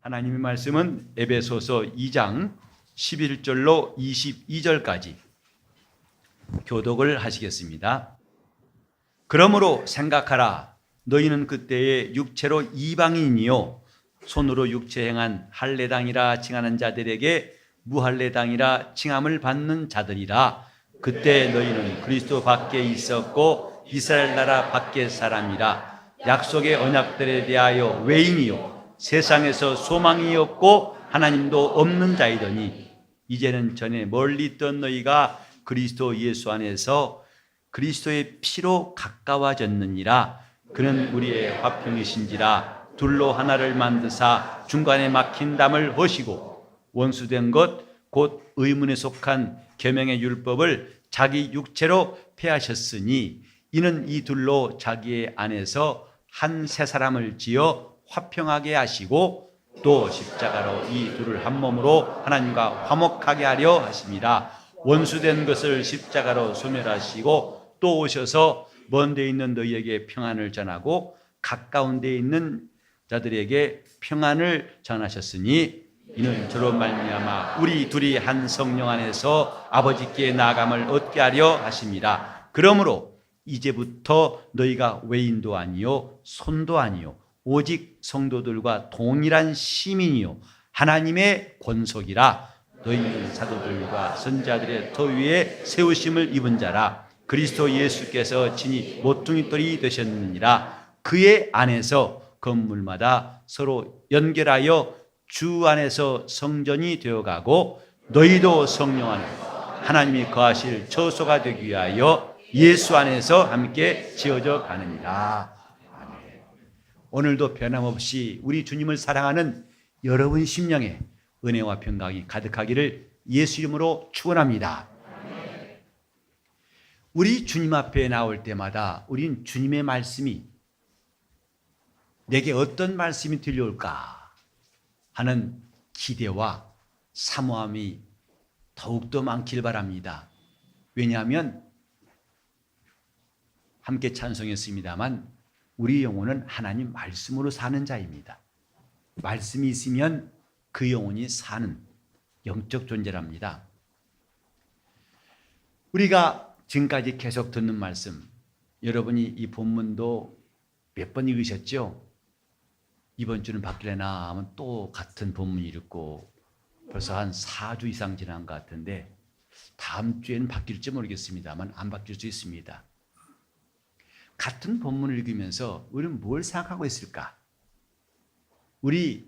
하나님의 말씀은 에베소서 2장 11절로 22절까지 교독을 하시겠습니다. 그러므로 생각하라. 너희는 그때에 육체로 이방인이요 손으로 육체 행한 할례당이라 칭하는 자들에게 무할례당이라 칭함을 받는 자들이라. 그때 너희는 그리스도 밖에 있었고 이스라엘 나라 밖의 사람이라. 약속의 언약들에 대하여 외인이요 세상에서 소망이 없고 하나님도 없는 자이더니 이제는 전에 멀리 있던 너희가 그리스도 예수 안에서 그리스도의 피로 가까워졌느니라. 그는 우리의 화평이신지라. 둘로 하나를 만드사 중간에 막힌 담을 허시고 원수된 것 곧 의문에 속한 계명의 율법을 자기 육체로 폐하셨으니 이는 이 둘로 자기의 안에서 한 새 사람을 지어 화평하게 하시고 또 십자가로 이 둘을 한 몸으로 하나님과 화목하게 하려 하심이라. 원수된 것을 십자가로 소멸하시고 또 오셔서 먼 데 있는 너희에게 평안을 전하고 가까운 데 있는 자들에게 평안을 전하셨으니 이는 저로 말미암아 우리 둘이 한 성령 안에서 아버지께 나아감을 얻게 하려 하심이라. 그러므로 이제부터 너희가 외인도 아니요 손도 아니요 오직 성도들과 동일한 시민이요 하나님의 권속이라. 너희는 사도들과 선지자들의 터 위에 세우심을 입은 자라. 그리스도 예수께서 친히 모퉁이돌이 되셨느니라. 그의 안에서 건물마다 서로 연결하여 주 안에서 성전이 되어가고 너희도 성령 안에 하나님이 거하실 처소가 되기 위하여 예수 안에서 함께 지어져 가느니라. 아멘. 오늘도 변함없이 우리 주님을 사랑하는 여러분 심령에 은혜와 평강이 가득하기를 예수 이름으로 축원합니다. 우리 주님 앞에 나올 때마다 우린 주님의 말씀이 내게 어떤 말씀이 들려올까 하는 기대와 사모함이 더욱더 많길 바랍니다. 왜냐하면 함께 찬송했습니다만 우리 영혼은 하나님 말씀으로 사는 자입니다. 말씀이 있으면 그 영혼이 사는 영적 존재랍니다. 우리가 지금까지 계속 듣는 말씀, 여러분이 이 본문도 몇 번 읽으셨죠? 이번 주는 바뀌려나 하면 또 같은 본문 읽고 벌써 한 4주 이상 지난 것 같은데 다음 주에는 바뀔지 모르겠습니다만 안 바뀔 수 있습니다. 같은 본문을 읽으면서 우리는 뭘 생각하고 있을까? 우리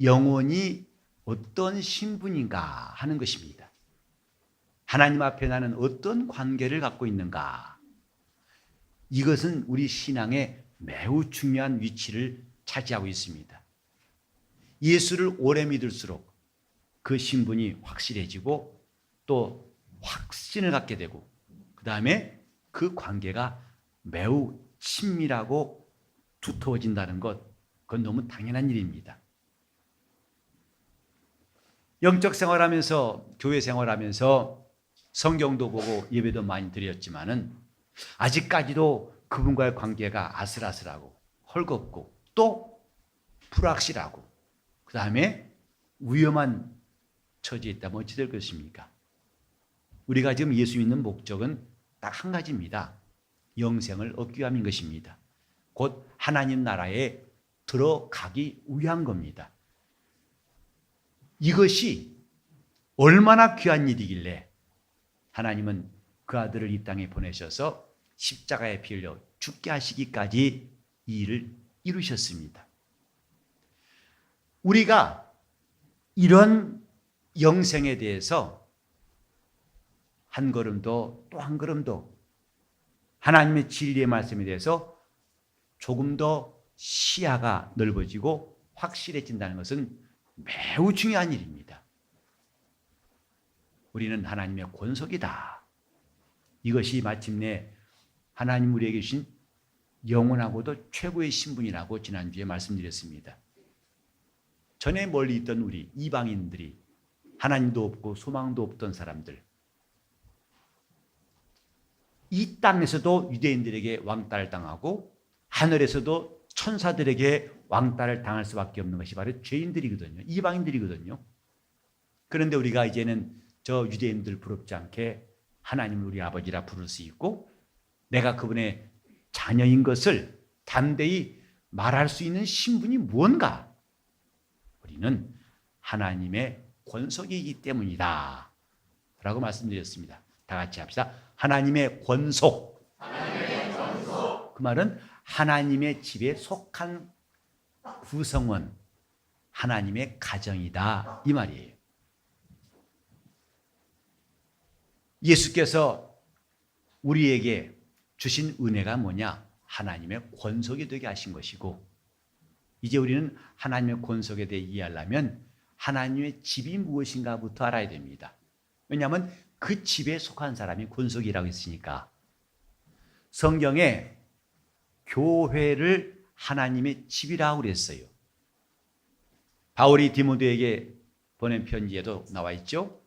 영혼이 어떤 신분인가 하는 것입니다. 하나님 앞에 나는 어떤 관계를 갖고 있는가? 이것은 우리 신앙에 매우 중요한 위치를 차지하고 있습니다. 예수를 오래 믿을수록 그 신분이 확실해지고 또 확신을 갖게 되고 그 다음에 그 관계가 매우 친밀하고 두터워진다는 것, 그건 너무 당연한 일입니다. 영적 생활하면서 교회 생활하면서 성경도 보고 예배도 많이 드렸지만은 아직까지도 그분과의 관계가 아슬아슬하고 헐겁고 또 불확실하고 그 다음에 위험한 처지에 있다면 어찌 될 것입니까? 우리가 지금 예수 믿는 목적은 딱 한 가지입니다. 영생을 얻기 위함인 것입니다. 곧 하나님 나라에 들어가기 위한 겁니다. 이것이 얼마나 귀한 일이길래 하나님은 그 아들을 이 땅에 보내셔서 십자가에 피 흘려 죽게 하시기까지 이 일을 이루셨습니다. 우리가 이런 영생에 대해서 한 걸음도 또 한 걸음도 하나님의 진리의 말씀에 대해서 조금 더 시야가 넓어지고 확실해진다는 것은 매우 중요한 일입니다. 우리는 하나님의 권속이다. 이것이 마침내 하나님 우리에게 주신 영원하고도 최고의 신분이라고 지난주에 말씀드렸습니다. 전에 멀리 있던 우리 이방인들이 하나님도 없고 소망도 없던 사람들, 이 땅에서도 유대인들에게 왕따를 당하고 하늘에서도 천사들에게 왕따를 당할 수밖에 없는 것이 바로 죄인들이거든요. 이방인들이거든요. 그런데 우리가 이제는 저 유대인들 부럽지 않게 하나님을 우리 아버지라 부를 수 있고 내가 그분의 자녀인 것을 담대히 말할 수 있는 신분이 무언가? 우리는 하나님의 권속이기 때문이다 라고 말씀드렸습니다. 다 같이 합시다. 하나님의 권속. 그 말은 하나님의 집에 속한 구성원, 하나님의 가정이다 이 말이에요. 예수께서 우리에게 주신 은혜가 뭐냐? 하나님의 권속이 되게 하신 것이고, 이제 우리는 하나님의 권속에 대해 이해하려면 하나님의 집이 무엇인가부터 알아야 됩니다. 왜냐하면 그 집에 속한 사람이 권속이라고 했으니까. 성경에 교회를 하나님의 집이라고 그랬어요. 바울이 디모데에게 보낸 편지에도 나와 있죠.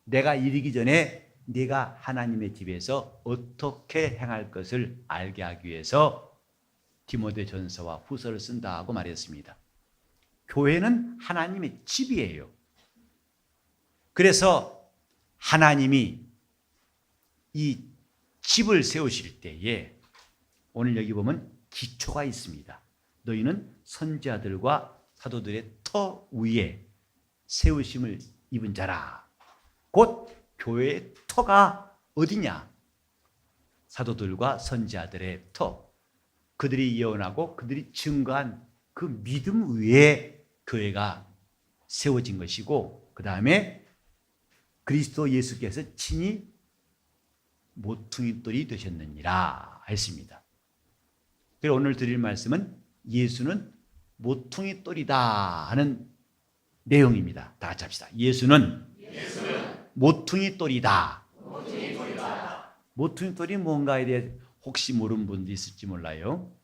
내가 이르기 전에 네가 하나님의 집에서 어떻게 행할 것을 알게 하기 위해서 디모데 전서와 후서를 쓴다 하고 말했습니다. 교회는 하나님의 집이에요. 그래서 하나님이 이 집을 세우실 때에 오늘 여기 보면 기초가 있습니다. 너희는 선지자들과 사도들의 터 위에 세우심을 입은 자라. 곧 교회의 터가 어디냐? 사도들과 선지자들의 터. 그들이 예언하고 그들이 증거한 그 믿음 위에 교회가 세워진 것이고, 그 다음에 그리스도 예수께서 친히 모퉁이돌이 되셨느니라 했습니다. 그래서 오늘 드릴 말씀은 예수는 모퉁이돌이다 하는 내용입니다. 다 같이 합시다. 예수는 모퉁이돌이다. 모퉁이돌이 뭔가에 대해 혹시 모르는 분도 있을지 몰라요.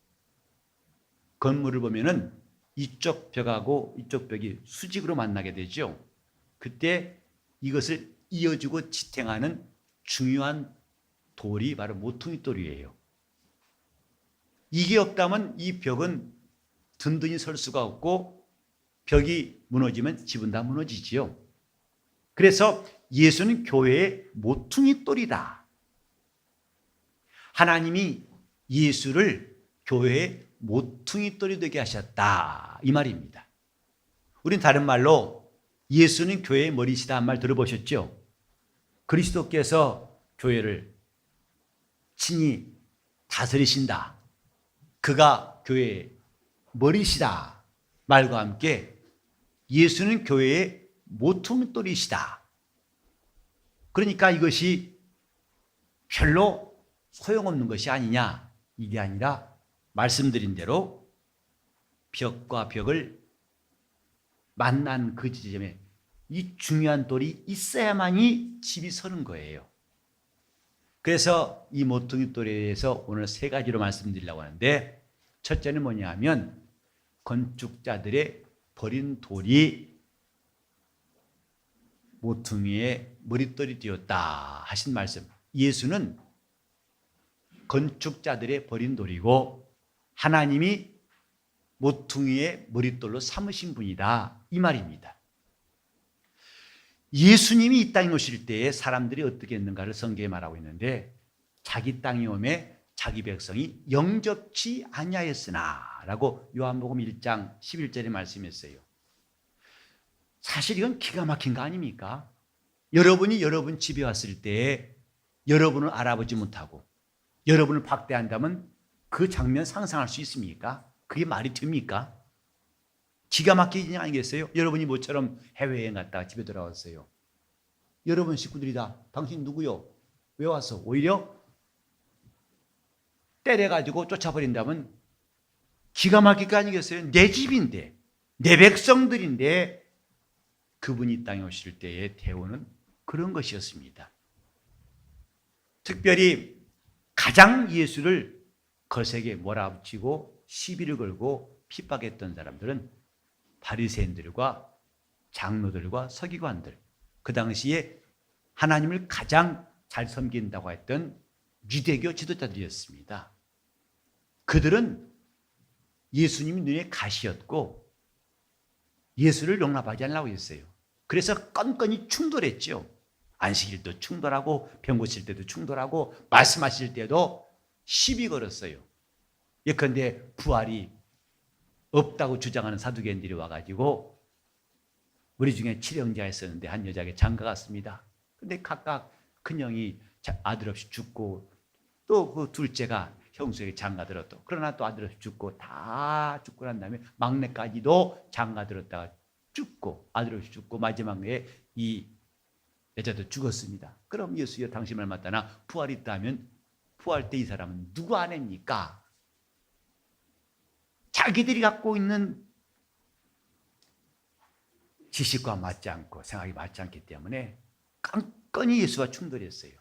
건물을 보면은 이쪽 벽하고 이쪽 벽이 수직으로 만나게 되죠. 그때 이것을 이어주고 지탱하는 중요한 돌이 바로 모퉁이돌이에요. 이게 없다면 이 벽은 든든히 설 수가 없고 벽이 무너지면 집은 다 무너지지요. 그래서 예수는 교회의 모퉁이돌이다. 하나님이 예수를 교회의 모퉁이돌이 되게 하셨다 이 말입니다. 우린 다른 말로 예수는 교회의 머리시다 한 말 들어보셨죠? 그리스도께서 교회를 친히 다스리신다. 그가 교회의 머리시다 말과 함께 예수는 교회의 모퉁이돌이시다. 그러니까 이것이 별로 소용없는 것이 아니냐, 이게 아니라 말씀드린 대로 벽과 벽을 만난 그 지점에 이 중요한 돌이 있어야만이 집이 서는 거예요. 그래서 이 모퉁이돌에 대해서 오늘 세 가지로 말씀드리려고 하는데, 첫째는 뭐냐 하면 건축자들의 버린 돌이 모퉁이의 머릿돌이 되었다 하신 말씀. 예수는 건축자들의 버린 돌이고 하나님이 모퉁이의 머릿돌로 삼으신 분이다 이 말입니다. 예수님이 이 땅에 오실 때에 사람들이 어떻게 했는가를 성경에 말하고 있는데, 자기 땅에 오매 자기 백성이 영접치 아니하였으나 라고 요한복음 1장 11절에 말씀했어요. 사실 이건 기가 막힌 거 아닙니까? 여러분이 여러분 집에 왔을 때 여러분을 알아보지 못하고 여러분을 박대한다면 그 장면 상상할 수 있습니까? 그게 말이 됩니까? 기가 막히지 아니겠어요? 여러분이 모처럼 해외여행 갔다가 집에 돌아왔어요. 여러분 식구들이다. 당신 누구요? 왜 왔어? 오히려 때려가지고 쫓아버린다면 기가 막힐 거 아니겠어요? 내 집인데, 내 백성들인데 그분이 이 땅에 오실 때의 대우는 그런 것이었습니다. 특별히 가장 예수를 거세게 몰아붙이고 시비를 걸고 핍박했던 사람들은 바리새인들과 장로들과 서기관들, 그 당시에 하나님을 가장 잘 섬긴다고 했던 유대교 지도자들이었습니다. 그들은 예수님이 눈에 가시였고 예수를 용납하지 않으려고 했어요. 그래서 건건이 충돌했죠. 안식일도 충돌하고 병 고칠 때도 충돌하고 말씀하실 때도 시비 걸었어요. 예컨대 부활이 없다고 주장하는 사두개인들이 와가지고 우리 중에 칠형제가 있었는데 한 여자에게 장가 갔습니다. 근데 각각 큰형이 아들 없이 죽고 또 그 둘째가 형수에게 장가 들었고 그러나 또 아들 없이 죽고 다 죽고 난 다음에 막내까지도 장가 들었다가 죽고 아들 없이 죽고 마지막에 이 여자도 죽었습니다. 그럼 예수여 당신 말 맞다나 부활이 있다면 부활 때 이 사람은 누구 아내입니까? 자기들이 갖고 있는 지식과 맞지 않고 생각이 맞지 않기 때문에 깐건히 예수와 충돌했어요.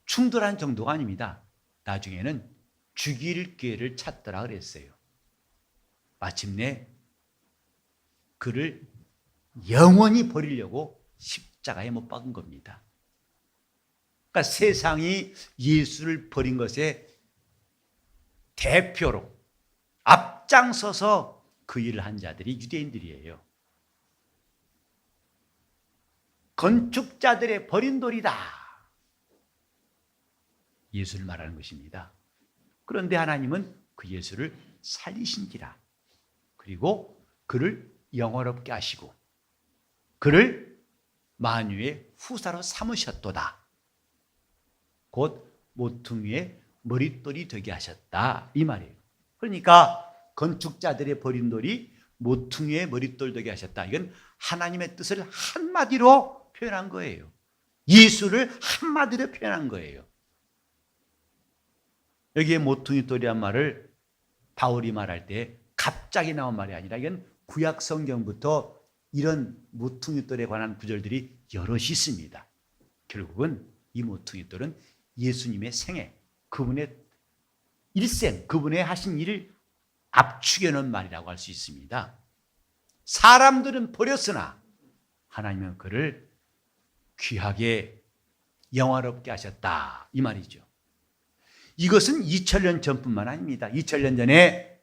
충돌한 정도가 아닙니다. 나중에는 죽일 기회를 찾더라 그랬어요. 마침내 그를 영원히 버리려고 십자가에 못 박은 겁니다. 그러니까 세상이 예수를 버린 것의 대표로 앞장서서 그 일을 한 자들이 유대인들이에요. 건축자들의 버린 돌이다. 예수를 말하는 것입니다. 그런데 하나님은 그 예수를 살리신지라. 그리고 그를 영화롭게 하시고 그를 만유의 후사로 삼으셨도다. 곧 모퉁이의 머릿돌이 되게 하셨다. 이 말이에요. 그러니까 건축자들의 버린 돌이 모퉁이의 머릿돌 되게 하셨다. 이건 하나님의 뜻을 한마디로 표현한 거예요. 예수를 한마디로 표현한 거예요. 여기에 모퉁이 돌이란 말을 바울이 말할 때 갑자기 나온 말이 아니라 이건 구약 성경부터 이런 모퉁이 돌에 관한 구절들이 여럿이 있습니다. 결국은 이 모퉁이 돌은 예수님의 생애, 그분의 일생, 그분의 하신 일을 압축해 놓은 말이라고 할 수 있습니다. 사람들은 버렸으나 하나님은 그를 귀하게 영화롭게 하셨다. 이 말이죠. 이것은 2000년 전뿐만 아닙니다. 2000년 전에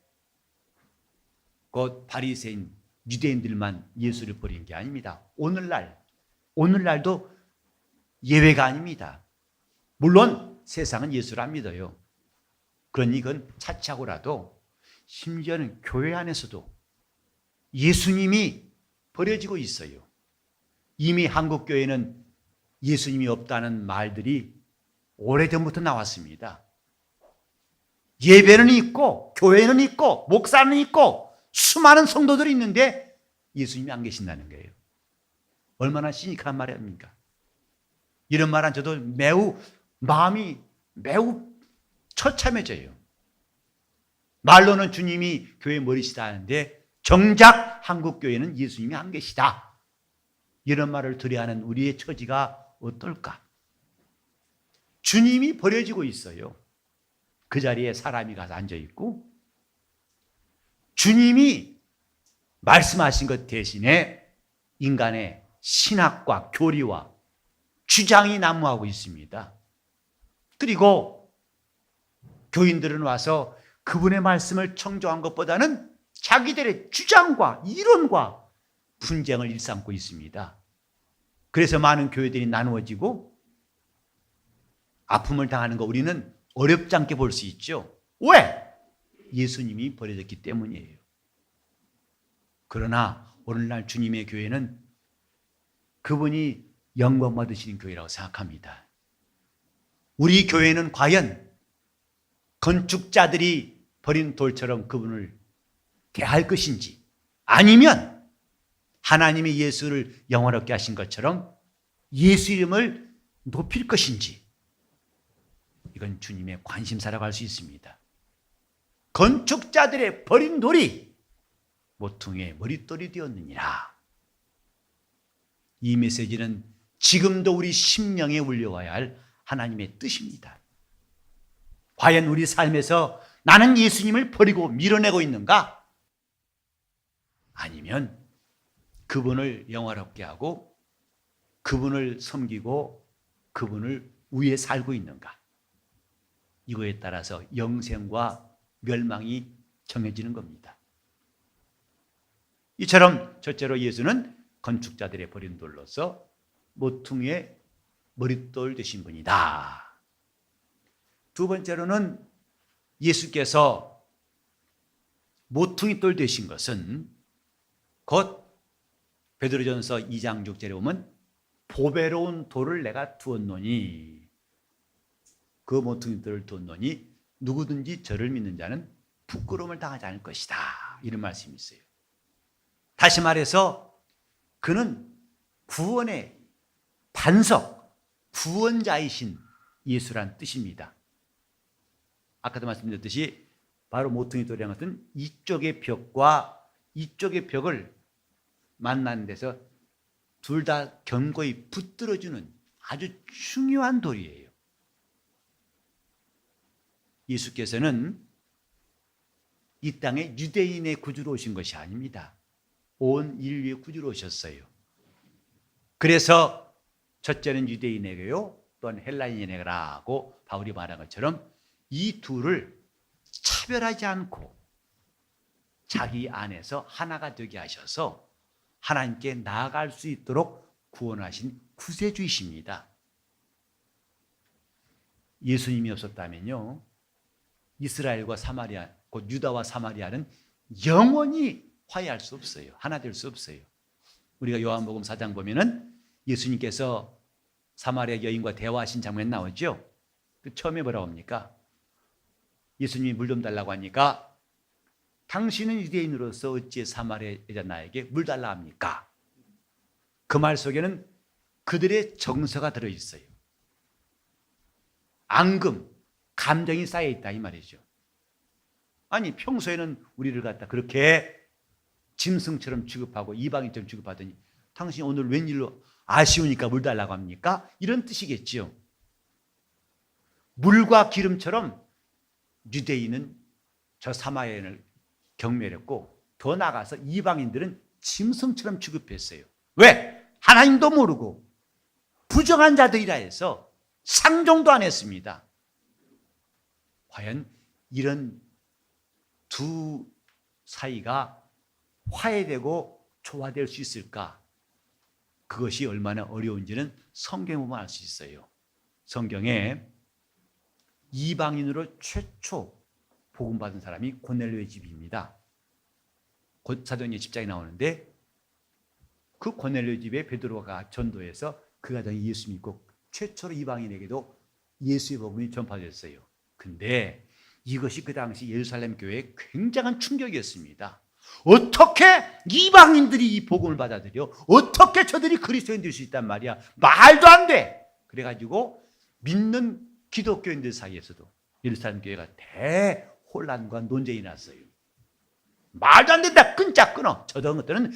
곧 바리새인 유대인들만 예수를 버린 게 아닙니다. 오늘날도 예외가 아닙니다. 물론 세상은 예수를 안 믿어요. 그러니 이건 차치하고라도 심지어는 교회 안에서도 예수님이 버려지고 있어요. 이미 한국 교회는 예수님이 없다는 말들이 오래전부터 나왔습니다. 예배는 있고 교회는 있고 목사는 있고 수많은 성도들이 있는데 예수님이 안 계신다는 거예요. 얼마나 시니컬한 말이 아닙니까? 이런 말은 저도 마음이 매우 처참해져요. 말로는 주님이 교회 머리시다 하는데 정작 한국 교회는 예수님이 안 계시다. 이런 말을 들어야 하는 우리의 처지가 어떨까? 주님이 버려지고 있어요. 그 자리에 사람이 가서 앉아 있고 주님이 말씀하신 것 대신에 인간의 신학과 교리와 주장이 난무하고 있습니다. 그리고 교인들은 와서 그분의 말씀을 청조한 것보다는 자기들의 주장과 이론과 분쟁을 일삼고 있습니다. 그래서 많은 교회들이 나누어지고 아픔을 당하는 거 우리는 어렵지 않게 볼 수 있죠. 왜? 예수님이 버려졌기 때문이에요. 그러나 오늘날 주님의 교회는 그분이 영광 받으시는 교회라고 생각합니다. 우리 교회는 과연 건축자들이 버린 돌처럼 그분을 대할 것인지 아니면 하나님이 예수를 영화롭게 하신 것처럼 예수 이름을 높일 것인지 이건 주님의 관심사라고 할 수 있습니다. 건축자들의 버린 돌이 모퉁이의 머릿돌이 되었느니라. 이 메시지는 지금도 우리 심령에 울려와야 할 하나님의 뜻입니다. 과연 우리 삶에서 나는 예수님을 버리고 밀어내고 있는가? 아니면 그분을 영화롭게 하고 그분을 섬기고 그분을 위해 살고 있는가? 이거에 따라서 영생과 멸망이 정해지는 겁니다. 이처럼 첫째로 예수는 건축자들의 버린 돌로서 모퉁이의 머릿돌 되신 분이다. 두 번째로는 예수께서 모퉁이 돌 되신 것은 곧 베드로전서 2장 6절에 보면 보배로운 돌을 내가 두었노니, 그 모퉁이 돌을 두었노니 누구든지 저를 믿는 자는 부끄러움을 당하지 않을 것이다, 이런 말씀이 있어요. 다시 말해서 그는 구원의 반석, 구원자이신 예수란 뜻입니다. 아까도 말씀드렸듯이 바로 모퉁이 돌이라는 것은 이쪽의 벽과 이쪽의 벽을 만나는 데서 둘 다 견고히 붙들어주는 아주 중요한 돌이에요. 예수께서는 이 땅에 유대인의 구주로 오신 것이 아닙니다. 온 인류의 구주로 오셨어요. 그래서 첫째는 유대인에게요, 또한 헬라인에게라고 바울이 말한 것처럼 이 둘을 차별하지 않고 자기 안에서 하나가 되게 하셔서 하나님께 나아갈 수 있도록 구원하신 구세주이십니다. 예수님이 없었다면요, 이스라엘과 사마리아, 곧 유다와 사마리아는 영원히 화해할 수 없어요. 하나 될 수 없어요. 우리가 요한복음 4장 보면은 예수님께서 사마리아 여인과 대화하신 장면 나오죠. 그 처음에 뭐라고 합니까? 예수님이 물 좀 달라고 하니까 당신은 유대인으로서 어찌 사마리아 여자 나에게 물 달라 합니까? 그 말 속에는 그들의 정서가 들어있어요. 앙금, 감정이 쌓여있다 이 말이죠. 아니 평소에는 우리를 갖다 그렇게 짐승처럼 취급하고 이방인처럼 취급하더니 당신이 오늘 웬일로 아쉬우니까 물 달라고 합니까? 이런 뜻이겠지요. 물과 기름처럼 유대인은 저 사마리아인을 경멸했고 더 나아가서 이방인들은 짐승처럼 취급했어요. 왜? 하나님도 모르고 부정한 자들이라 해서 상종도 안 했습니다. 과연 이런 두 사이가 화해되고 조화될 수 있을까? 그것이 얼마나 어려운지는 성경에 보면 알 수 있어요. 성경에 이방인으로 최초 복음받은 사람이 고넬료의 집입니다. 곧 사도행전 10장에 나오는데 그 고넬료 집에 베드로가 전도해서 그 가정이 예수 믿고 최초로 이방인에게도 예수의 복음이 전파됐어요. 근데 이것이 그 당시 예루살렘 교회에 굉장한 충격이었습니다. 어떻게 이방인들이 이 복음을 받아들여? 어떻게 저들이 그리스도인 될 수 있단 말이야? 말도 안 돼! 그래가지고 믿는 기독교인들 사이에서도 예루살렘 교회가 대혼란과 논쟁이 났어요. 말도 안 된다! 끊자 끊어! 저런 것들은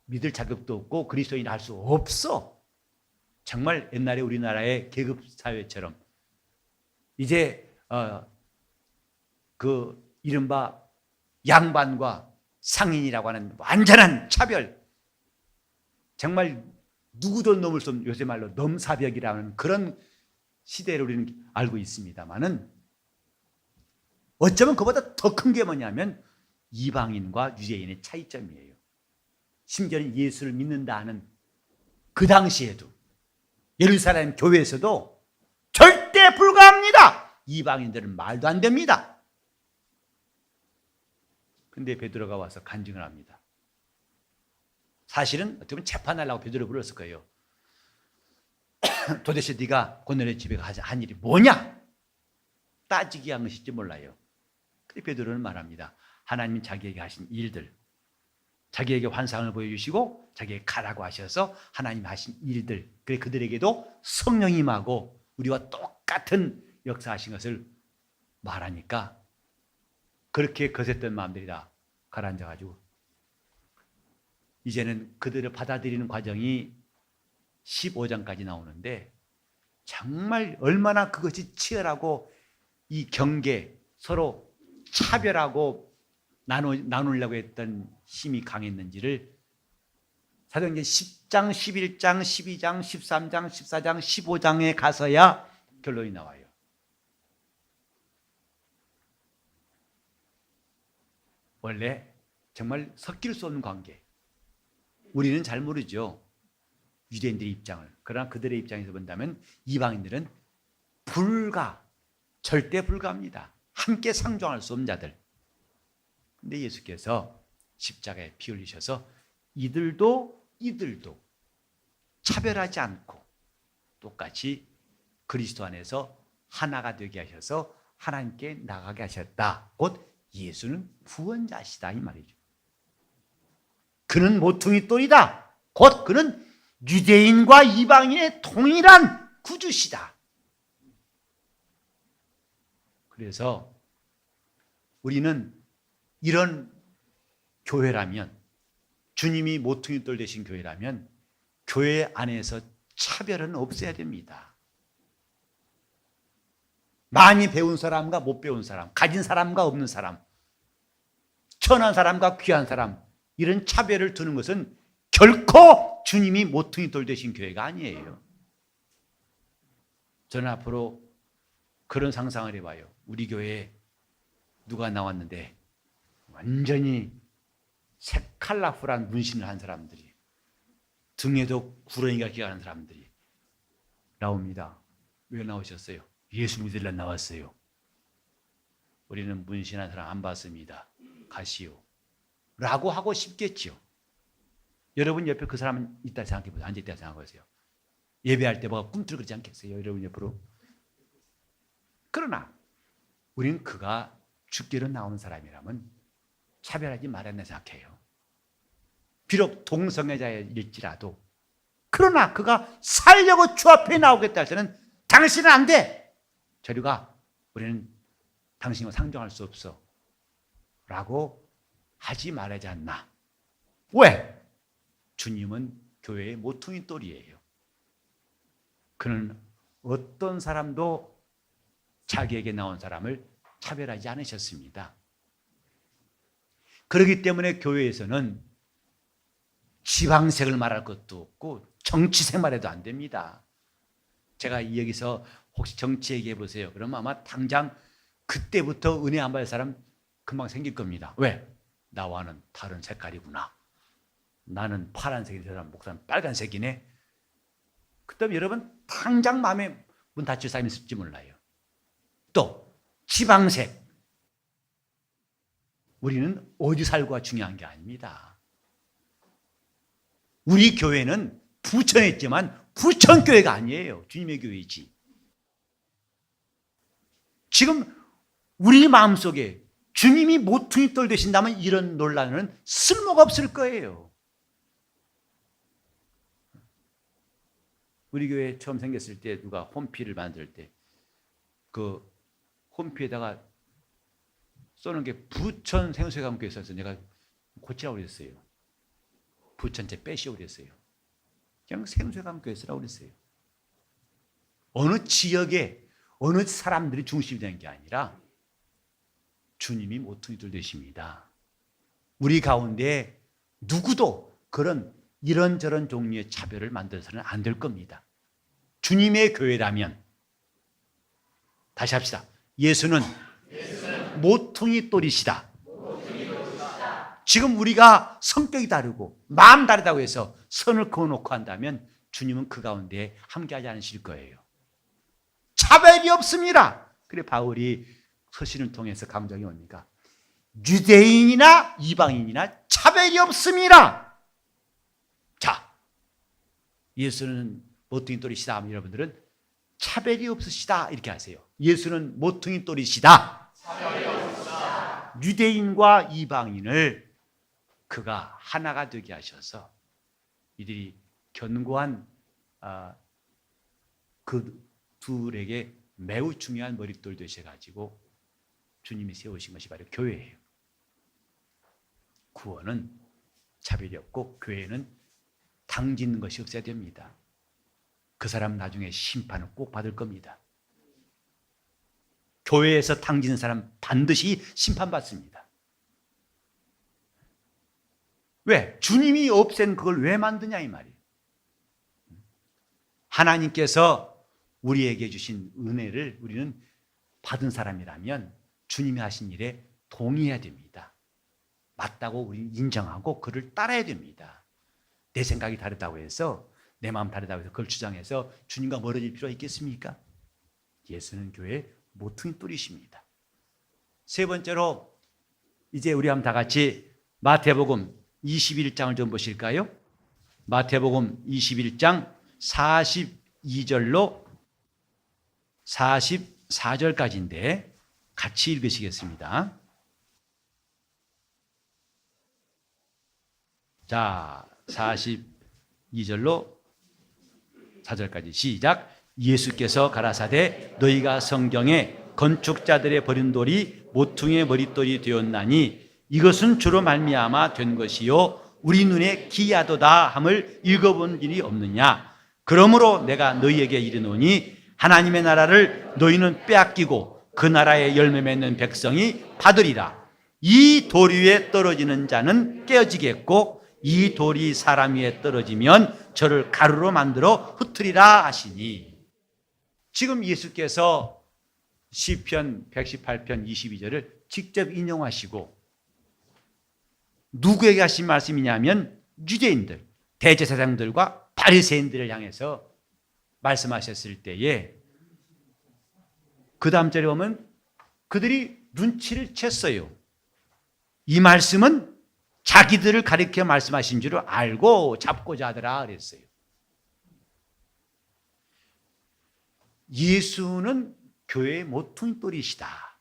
믿을 자격도 없고 그리스도인 할 수 없어. 정말 옛날에 우리나라의 계급사회처럼 이제 그 이른바 양반과 상인이라고 하는 완전한 차별, 정말 누구도 넘을 수 없는, 요새 말로 넘사벽이라는 그런 시대를 우리는 알고 있습니다만은 어쩌면 그보다 더 큰 게 뭐냐면 이방인과 유대인의 차이점이에요. 심지어는 예수를 믿는다 하는 그 당시에도 예루살렘 교회에서도 절대 불가합니다. 이방인들은 말도 안 됩니다. 근데 베드로가 와서 간증을 합니다. 사실은 어떻게 보면 재판하려고 베드로 불렀을 거예요. 도대체 네가 고넬료 집에 가서 한 일이 뭐냐? 따지기 한 것일지 몰라요. 근데 베드로는 말합니다. 하나님이 자기에게 하신 일들, 자기에게 환상을 보여주시고 자기에게 가라고 하셔서 하나님이 하신 일들, 그래 그들에게도 성령이 임하고 우리와 똑같은 역사하신 것을 말하니까 그렇게 거셌던 마음들이 다 가라앉아가지고 이제는 그들을 받아들이는 과정이 15장까지 나오는데 정말 얼마나 그것이 치열하고 이 경계, 서로 차별하고 나누려고 했던 힘이 강했는지를 사도행전 10장, 11장, 12장, 13장, 14장, 15장에 가서야 결론이 나와요. 원래 정말 섞일 수 없는 관계. 우리는 잘 모르죠. 유대인들의 입장을. 그러나 그들의 입장에서 본다면 이방인들은 절대 불가합니다. 함께 상종할 수 없는 자들. 근데 예수께서 십자가에 피 흘리셔서 이들도 차별하지 않고 똑같이 그리스도 안에서 하나가 되게 하셔서 하나님께 나가게 하셨다. 곧 예수는 구원자시다 이 말이죠. 그는 모퉁이 돌이다. 곧 그는 유대인과 이방인의 동일한 구주시다. 그래서 우리는 이런 교회라면, 주님이 모퉁이 돌 되신 교회라면 교회 안에서 차별은 없어야 됩니다. 많이 배운 사람과 못 배운 사람, 가진 사람과 없는 사람, 천한 사람과 귀한 사람, 이런 차별을 두는 것은 결코 주님이 모퉁이 돌 되신 교회가 아니에요. 저는 앞으로 그런 상상을 해봐요. 우리 교회에 누가 나왔는데 완전히 새칼라풀한 문신을 한 사람들이, 등에도 구렁이가 기어가는 사람들이 나옵니다. 왜 나오셨어요? 예수 믿으려 나왔어요. 우리는 문신한 사람 안 봤습니다. 가시오. 라고 하고 싶겠지요. 여러분 옆에 그 사람 있다 생각해보세요. 앉아있다 생각해보세요. 예배할 때 뭐가 꿈틀거리지 않겠어요? 여러분 옆으로. 그러나 우리는 그가 죽기로 나오는 사람이라면 차별하지 말아야 생각해요. 비록 동성애자일지라도, 그러나 그가 살려고 주 앞에 나오겠다 할 때는 당신은 안 돼. 저리가, 우리는 당신과 상종할 수 없어. 라고 하지 말아야지 않나. 왜? 주님은 교회의 모퉁이 돌이에요. 그는 어떤 사람도 자기에게 나온 사람을 차별하지 않으셨습니다. 그렇기 때문에 교회에서는 지방색을 말할 것도 없고 정치색 말해도 안 됩니다. 제가 여기서 혹시 정치 얘기해 보세요. 그러면 아마 당장 그때부터 은혜 안 받을 사람 금방 생길 겁니다. 왜? 나와는 다른 색깔이구나. 나는 파란색이, 저 사람 목사는 빨간색이네. 그다음에 여러분 당장 마음에 문 닫힐 사람이 있을지 몰라요. 또 지방색. 우리는 어디 살고가 중요한 게 아닙니다. 우리 교회는 부천에 있지만 부천교회가 아니에요. 주님의 교회이지. 지금 우리 마음속에 주님이 모퉁이 돌 되신다면 이런 논란은 쓸모가 없을 거예요. 우리 교회 처음 생겼을 때 누가 홈피를 만들 때 그 홈피에다가 쏘는 게 부천 생수회관교회 있어서 내가 고치라고 그랬어요. 부천째 빼시오 그랬어요. 그냥 생수회관교회 쓰라고 그랬어요. 어느 지역에 어느 사람들이 중심이 되는 게 아니라 주님이 모퉁이돌 되십니다. 우리 가운데 누구도 그런 이런저런 종류의 차별을 만들어서는 안 될 겁니다. 주님의 교회라면, 다시 합시다. 예수는 모퉁이 돌이시다. 지금 우리가 성격이 다르고 마음 다르다고 해서 선을 그어놓고 한다면 주님은 그 가운데 함께하지 않으실 거예요. 차별이 없습니다. 그래 바울이 서신을 통해서 강조한 게 뭡니까? 유대인이나 이방인이나 차별이 없습니다. 자, 예수는 모퉁이 돌이시다. 여러분들은 차별이 없으시다 이렇게 하세요. 예수는 모퉁이 돌이시다. 차별이 없으시다. 유대인과 이방인을 그가 하나가 되게 하셔서 이들이 견고한 그 둘에게 매우 중요한 머릿돌 되셔가지고 주님이 세우신 것이 바로 교회예요. 구원은 차별이 없고 교회는 당짓는 것이 없어야 됩니다. 그 사람 나중에 심판을 꼭 받을 겁니다. 교회에서 당짓는 사람 반드시 심판받습니다. 왜? 주님이 없앤 그걸 왜 만드냐 이 말이에요. 하나님께서 우리에게 주신 은혜를 우리는 받은 사람이라면 주님이 하신 일에 동의해야 됩니다. 맞다고 우리 인정하고 그를 따라야 됩니다. 내 생각이 다르다고 해서, 내 마음 다르다고 해서 그걸 주장해서 주님과 멀어질 필요가 있겠습니까? 예수는 교회의 모퉁이 돌이십니다. 세 번째로 이제 우리 한번 다 같이 마태복음 21장을 좀 보실까요? 마태복음 21장 42절로 44절까지인데 같이 읽으시겠습니다. 자, 42절로 4절까지 시작. 예수께서 가라사대 너희가 성경에 건축자들의 버린 돌이 모퉁이의 머릿돌이 되었나니 이것은 주로 말미암아 된 것이요 우리 눈에 기이하도다 함을 읽어본 일이 없느냐. 그러므로 내가 너희에게 이르노니 하나님의 나라를 너희는 빼앗기고 그 나라의 열매 맺는 백성이 받으리라. 이 돌 위에 떨어지는 자는 깨어지겠고 이 돌이 사람 위에 떨어지면 저를 가루로 만들어 흩으리라 하시니. 지금 예수께서 시편 118편 22절을 직접 인용하시고 누구에게 하신 말씀이냐면 유대인들, 대제사장들과 바리새인들을 향해서 말씀하셨을 때에 그 다음 절에 보면 그들이 눈치를 챘어요. 이 말씀은 자기들을 가리켜 말씀하신 줄 알고 잡고자 하더라 그랬어요. 예수는 교회의 모퉁이돌이시다.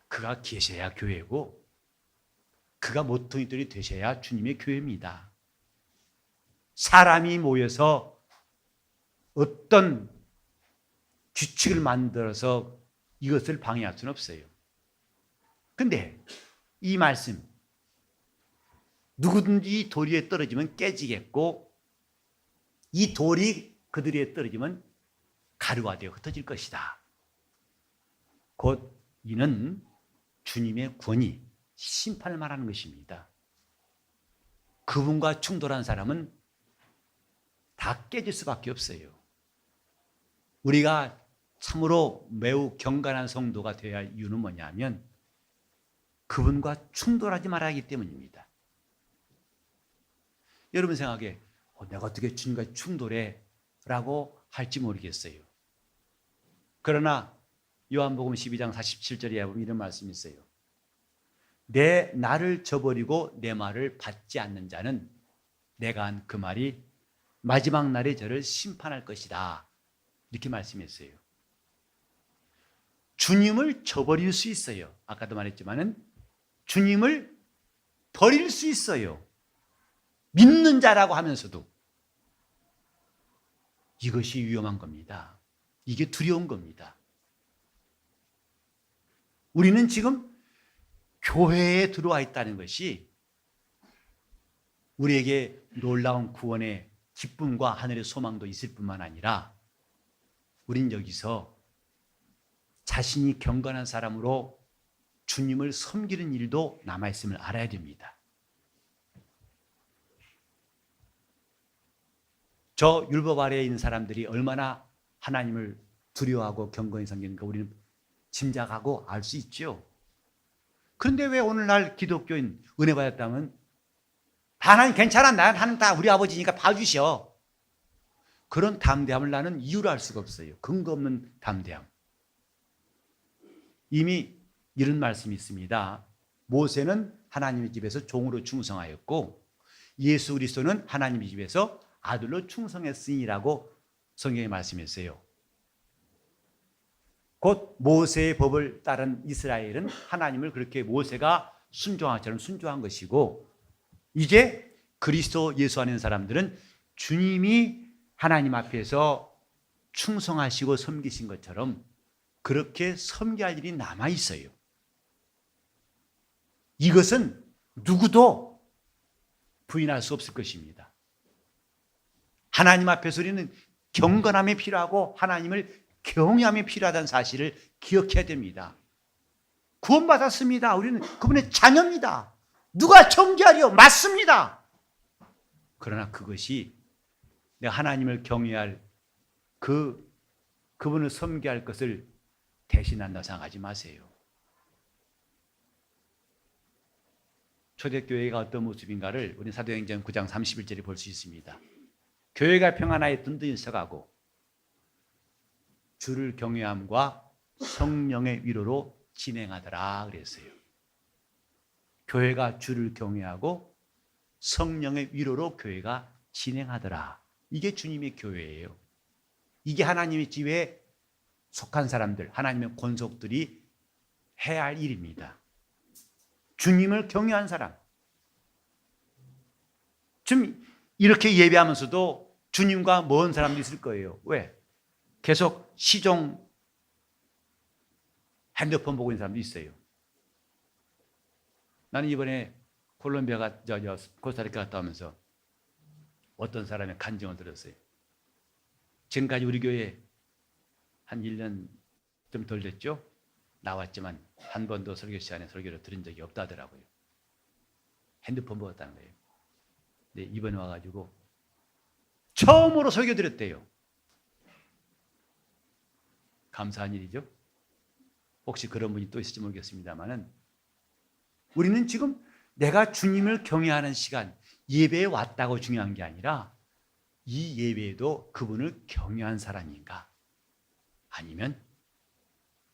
그가 계셔야 교회고 그가 모퉁이돌이 되셔야 주님의 교회입니다. 사람이 모여서 어떤 규칙을 만들어서 이것을 방해할 수는 없어요. 근데 이 말씀, 누구든지 돌 위에 떨어지면 깨지겠고 이 돌이 그들 위에 떨어지면 가루가 되어 흩어질 것이다. 곧 이는 주님의 권위, 심판을 말하는 것입니다. 그분과 충돌한 사람은 다 깨질 수밖에 없어요. 우리가 참으로 매우 경건한 성도가 되어야 할 이유는 뭐냐면 그분과 충돌하지 말아야 하기 때문입니다. 여러분 생각에 내가 어떻게 주님과 충돌해? 라고 할지 모르겠어요. 그러나 요한복음 12장 47절에 보면 이런 말씀이 있어요. 내 나를 저버리고 내 말을 받지 않는 자는 내가 한 그 말이 마지막 날에 저를 심판할 것이다. 이렇게 말씀했어요. 주님을 저버릴 수 있어요. 아까도 말했지만은 주님을 버릴 수 있어요. 믿는 자라고 하면서도. 이것이 위험한 겁니다. 이게 두려운 겁니다. 우리는 지금 교회에 들어와 있다는 것이 우리에게 놀라운 구원의 기쁨과 하늘의 소망도 있을 뿐만 아니라 우린 여기서 자신이 경건한 사람으로 주님을 섬기는 일도 남아있음을 알아야 됩니다. 저 율법 아래에 있는 사람들이 얼마나 하나님을 두려워하고 경건히 섬기는가 우리는 짐작하고 알 수 있죠. 그런데 왜 오늘날 기독교인 은혜 받았다면 하나님 괜찮아, 나는 다 우리 아버지니까 봐주셔. 그런 담대함을 나는 이유로 알 수가 없어요. 근거 없는 담대함. 이미 이런 말씀이 있습니다. 모세는 하나님의 집에서 종으로 충성하였고 예수 그리스도는 하나님의 집에서 아들로 충성했으니라고 성경에 말씀했어요. 곧 모세의 법을 따른 이스라엘은 하나님을 그렇게 모세가 순종한 것처럼 순종한 것이고 이제 그리스도 예수 안에 있는 사람들은 주님이 하나님 앞에서 충성하시고 섬기신 것처럼 그렇게 섬겨야 할 일이 남아있어요. 이것은 누구도 부인할 수 없을 것입니다. 하나님 앞에서 우리는 경건함이 필요하고 하나님을 경외함이 필요하다는 사실을 기억해야 됩니다. 구원받았습니다. 우리는 그분의 자녀입니다. 누가 정죄하리요? 맞습니다. 그러나 그것이 내가 하나님을 경외할 그분을 섬겨야 할 것을 대신한다 생각하지 마세요. 초대교회가 어떤 모습인가를 우리 사도행전 9장 31절에 볼 수 있습니다. 교회가 평안하에 든든히 서가고 주를 경외함과 성령의 위로로 진행하더라 그랬어요. 교회가 주를 경외하고 성령의 위로로 교회가 진행하더라. 이게 주님의 교회예요. 이게 하나님의 집에 속한 사람들, 하나님의 권속들이 해야 할 일입니다. 주님을 경외한 사람. 좀 이렇게 예배하면서도 주님과 먼 사람도 있을 거예요. 왜? 계속 시종 핸드폰 보고 있는 사람도 있어요. 나는 이번에 콜롬비아가 코스타리카 갔다 오면서 어떤 사람의 간증을 들었어요. 지금까지 우리 교회 한 1년 좀 덜 됐죠? 나왔지만 한 번도 설교 시간에 설교를 들은 적이 없다더라고요. 핸드폰 보았다는 거예요. 근데 이번에 와가지고 처음으로 설교 드렸대요. 감사한 일이죠. 혹시 그런 분이 또 있을지 모르겠습니다만은 우리는 지금 내가 주님을 경외하는 시간, 예배에 왔다고 중요한 게 아니라 이 예배에도 그분을 경외한 사람인가? 아니면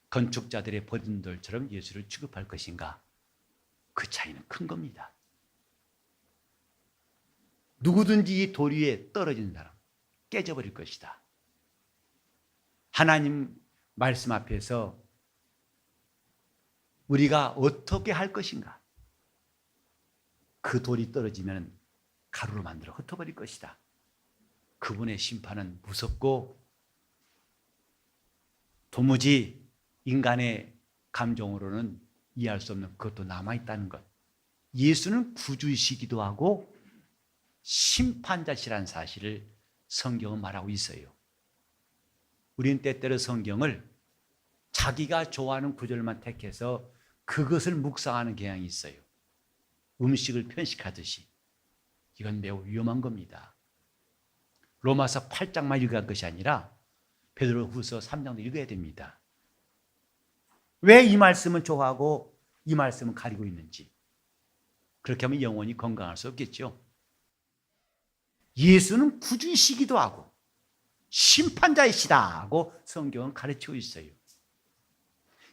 건축자들의 버든들처럼 예수를 취급할 것인가? 그 차이는 큰 겁니다. 누구든지 이 돌 위에 떨어진 사람 깨져버릴 것이다. 하나님 말씀 앞에서 우리가 어떻게 할 것인가? 그 돌이 떨어지면 가루로 만들어 흩어버릴 것이다. 그분의 심판은 무섭고 도무지 인간의 감정으로는 이해할 수 없는 그것도 남아있다는 것. 예수는 구주이시기도 하고 심판자시라는 사실을 성경은 말하고 있어요. 우리는 때때로 성경을 자기가 좋아하는 구절만 택해서 그것을 묵상하는 경향이 있어요. 음식을 편식하듯이. 이건 매우 위험한 겁니다. 로마서 8장만 읽어갈 것이 아니라 베드로후서 3장도 읽어야 됩니다. 왜 이 말씀은 좋아하고 이 말씀은 가리고 있는지. 그렇게 하면 영혼이 건강할 수 없겠죠. 예수는 구주이시기도 하고 심판자이시다 하고 성경은 가르치고 있어요.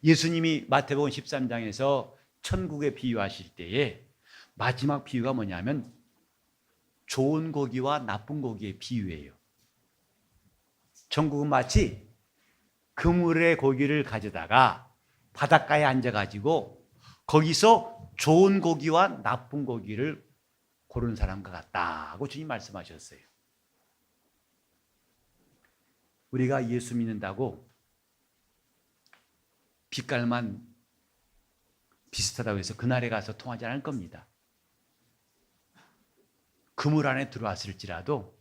예수님이 마태복음 13장에서 천국에 비유하실 때에 마지막 비유가 뭐냐면 좋은 고기와 나쁜 고기의 비유예요. 천국은 마치 그물의 고기를 가져다가 바닷가에 앉아가지고 거기서 좋은 고기와 나쁜 고기를 고르는 사람과 같다고 주님 말씀하셨어요. 우리가 예수 믿는다고 빛깔만 비슷하다고 해서 그날에 가서 통하지 않을 겁니다. 그물 안에 들어왔을지라도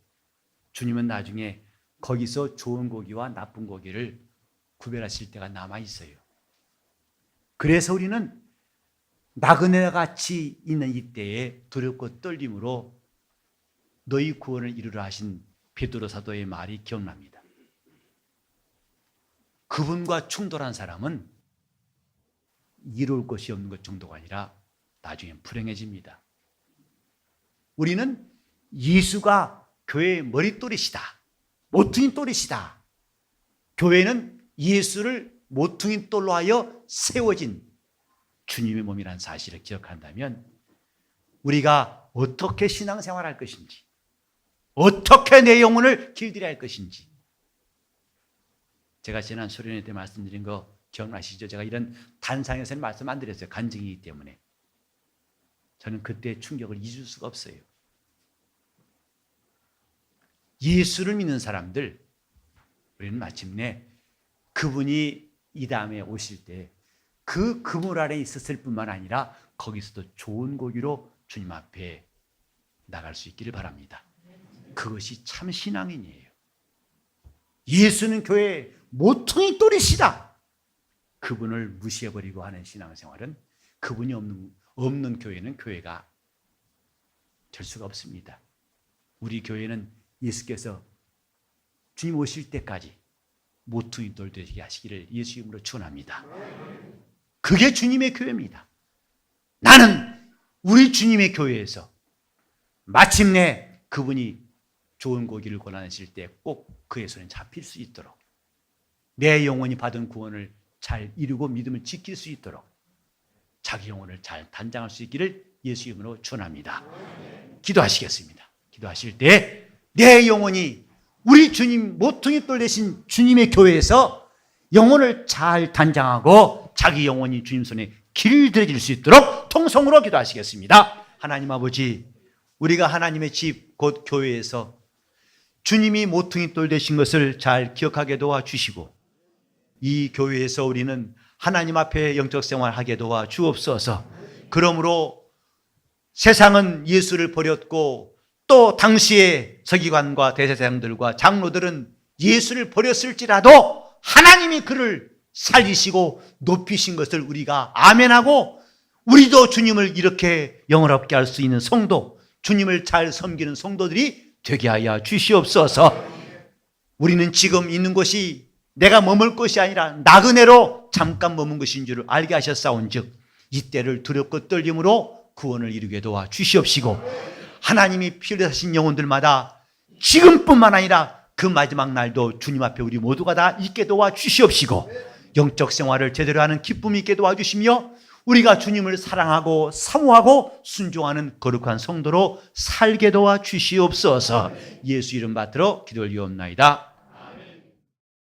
주님은 나중에 거기서 좋은 고기와 나쁜 고기를 구별하실 때가 남아 있어요. 그래서 우리는 나그네 같이 있는 이때에 두렵고 떨림으로 너희 구원을 이루라 하신 베드로 사도의 말이 기억납니다. 그분과 충돌한 사람은 이룰 것이 없는 것 정도가 아니라 나중엔 불행해집니다. 우리는 예수가 교회의 머릿돌이시다. 모퉁이 돌이시다. 교회는 예수를 모퉁이 돌로 하여 세워진 주님의 몸이라는 사실을 기억한다면 우리가 어떻게 신앙생활할 것인지, 어떻게 내 영혼을 길들여야 할 것인지. 제가 지난 수련회 때 말씀드린 거 기억나시죠? 제가 이런 단상에서는 말씀 안 드렸어요. 간증이기 때문에. 저는 그때의 충격을 잊을 수가 없어요. 예수를 믿는 사람들, 우리는 마침내 그분이 이 다음에 오실 때 그 그물 아래 있었을 뿐만 아니라 거기서도 좋은 고기로 주님 앞에 나갈 수 있기를 바랍니다. 그것이 참 신앙인이에요. 예수는 교회의 모퉁이 돌이시다. 그분을 무시해버리고 하는 신앙생활은 그분이 없는 교회는 교회가 될 수가 없습니다. 우리 교회는 예수께서 주님 오실 때까지 모퉁이 돌 되게 하시기를 예수 이름으로 축원합니다. 그게 주님의 교회입니다. 나는 우리 주님의 교회에서 마침내 그분이 좋은 고기를 권하실 때 꼭 그의 손에 잡힐 수 있도록, 내 영혼이 받은 구원을 잘 이루고 믿음을 지킬 수 있도록 자기 영혼을 잘 단장할 수 있기를 예수 이름으로 축원합니다. 기도하시겠습니다. 기도하실 때 내 영혼이 우리 주님 모퉁이 돌 되신 주님의 교회에서 영혼을 잘 단장하고 자기 영혼이 주님 손에 길들여질 수 있도록 통성으로 기도하시겠습니다. 하나님 아버지, 우리가 하나님의 집 곧 교회에서 주님이 모퉁이 돌 되신 것을 잘 기억하게 도와주시고, 이 교회에서 우리는 하나님 앞에 영적 생활하게 도와주옵소서. 그러므로 세상은 예수를 버렸고 또 당시의 서기관과 대제사장들과 장로들은 예수를 버렸을지라도 하나님이 그를 살리시고 높이신 것을 우리가 아멘하고, 우리도 주님을 이렇게 영원롭게 할 수 있는 성도, 주님을 잘 섬기는 성도들이 되게 하여 주시옵소서. 우리는 지금 있는 곳이 내가 머물 것이 아니라 나그네로 잠깐 머문 것인 줄을 알게 하셨사온즉 이때를 두렵고 떨림으로 구원을 이루게 도와 주시옵시고, 하나님이 피 흘리신 영혼들마다 지금뿐만 아니라 그 마지막 날도 주님 앞에 우리 모두가 다 있게 도와 주시옵시고, 영적 생활을 제대로 하는 기쁨이 있게 도와주시며 우리가 주님을 사랑하고 사모하고 순종하는 거룩한 성도로 살게 도와 주시옵소서. 예수 이름 받들어 기도를 드리옵나이다.